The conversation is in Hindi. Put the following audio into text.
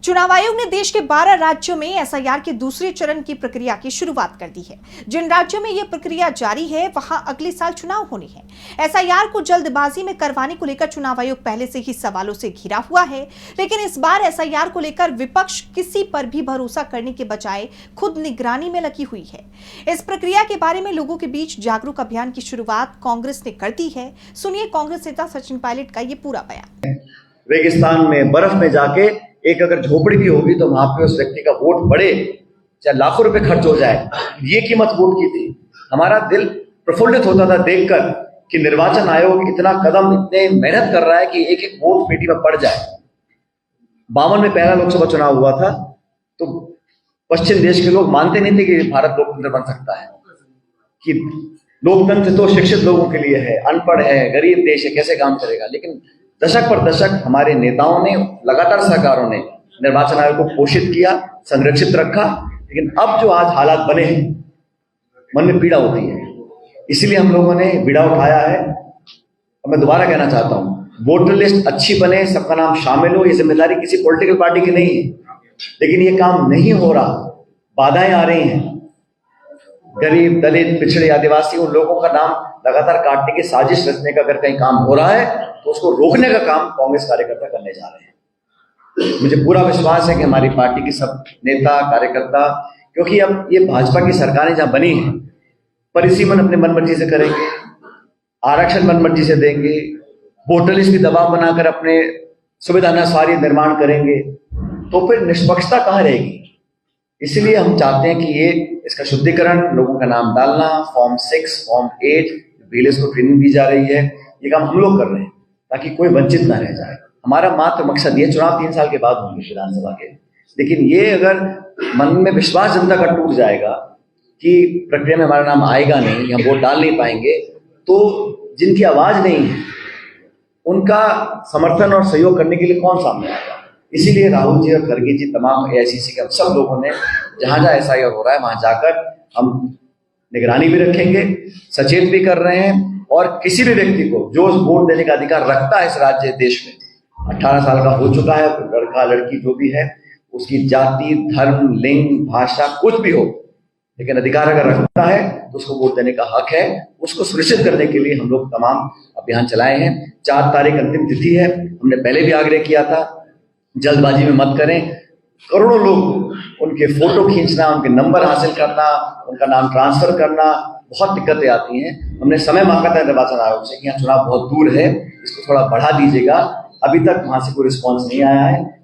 चुनाव आयोग ने देश के 12 राज्यों में एसआईआर के दूसरे चरण की प्रक्रिया की शुरुआत कर दी है। जिन राज्यों में यह प्रक्रिया जारी है वहां अगले साल चुनाव होने हैं। एसआईआर को जल्दबाजी में करवाने को लेकर चुनाव आयोग पहले से ही सवालों से घिरा हुआ है, लेकिन इस बार एसआईआर को लेकर विपक्ष किसी पर भी भरोसा करने के बजाय खुद निगरानी में लगी हुई है। इस प्रक्रिया के बारे में लोगों के बीच जागरूक अभियान की शुरुआत कांग्रेस ने कर दी है। सुनिए कांग्रेस नेता सचिन पायलट का ये पूरा बयान। रेगिस्तान में बर्फ में जाके एक अगर झोपड़ी भी होगी तो वहां पे उस व्यक्ति का वोट बढ़े, चाहे लाखों रुपए खर्च हो जाए, ये कीमत वोट की थी। हमारा दिल प्रफुल्लित होता था देखकर कि निर्वाचन आयोग इतना कदम, इतने मेहनत कर रहा है कि एक एक वोट पेटी में पड़ जाए। 52 में पहला लोकसभा चुनाव हुआ था तो पश्चिम देश के लोग मानते नहीं थे कि भारत लोकतंत्र बन सकता है, कि लोकतंत्र तो शिक्षित लोगों के लिए है, अनपढ़ है, गरीब देश है, कैसे काम करेगा। लेकिन दशक पर दशक हमारे नेताओं ने, लगातार सरकारों ने निर्वाचन आयोग को पोषित किया, संरक्षित रखा। लेकिन अब जो आज हालात बने हैं, मन में पीड़ा होती है। इसीलिए हम लोगों ने बीड़ा उठाया है। और मैं दोबारा कहना चाहता हूं, वोटर लिस्ट अच्छी बने, सबका नाम शामिल हो, ये जिम्मेदारी किसी पॉलिटिकल पार्टी की नहीं है। लेकिन ये काम नहीं हो रहा, बाधाएं आ रही हैं। गरीब, दलित, पिछड़े, आदिवासी, उन लोगों का नाम लगातार काटने की साजिश रचने का अगर कहीं काम हो रहा है तो उसको रोकने का काम कांग्रेस कार्यकर्ता करने जा रहे हैं। मुझे पूरा विश्वास है कि हमारी पार्टी के सब नेता, कार्यकर्ता, क्योंकि अब ये भाजपा की सरकारें जहां बनी है, परिसीमन अपने मनमर्जी से करेंगे, आरक्षण मनमर्जी से देंगे, वोटर लिस्ट की दबाव बनाकर अपने सुविधानुसार निर्माण करेंगे, तो फिर निष्पक्षता कहां रहेगी। इसलिए हम चाहते हैं कि ये इसका शुद्धिकरण, लोगों का नाम डालना, फॉर्म 6, फॉर्म 8, विजिलेंस को ट्रेनिंग दी जा रही है, ये काम हम लोग कर रहे हैं ताकि कोई वंचित ना रह जाए। हमारा मात्र मकसद ये, चुनाव 3 साल के बाद होंगे विधानसभा के, लेकिन ये अगर मन में विश्वास जनता का टूट जाएगा कि प्रक्रिया में हमारा नाम आएगा नहीं, हम वोट डाल नहीं पाएंगे, तो जिनकी आवाज नहीं है उनका समर्थन और सहयोग करने के लिए कौन सामने आएगा। इसीलिए राहुल जी और खड़गे जी, तमाम एआईसीसी के हम सब लोगों ने जहां जहां एसआईआर हो रहा है वहां जाकर हम निगरानी भी रखेंगे, सचेत भी कर रहे हैं। और किसी भी व्यक्ति को जो वोट देने का अधिकार रखता है इस राज्य देश में, 18 साल का हो चुका है, लड़का लड़की जो भी है, उसकी जाति, धर्म, लिंग, भाषा कुछ भी हो, लेकिन अधिकार अगर रखता है तो उसको वोट देने का हक है। उसको सुनिश्चित करने के लिए हम लोग तमाम अभियान चलाए हैं। 4 तारीख अंतिम तिथि है। हमने पहले भी आग्रह किया था, जल्दबाजी में मत करें। करोड़ों लोग, उनके फोटो खींचना, उनके नंबर हासिल करना, उनका नाम ट्रांसफर करना, बहुत दिक्कतें आती हैं। हमने समय मांगा था निर्वाचन आयोग से कि यहाँ चुनाव बहुत दूर है, इसको थोड़ा बढ़ा दीजिएगा। अभी तक वहां से कोई रिस्पॉन्स नहीं आया है।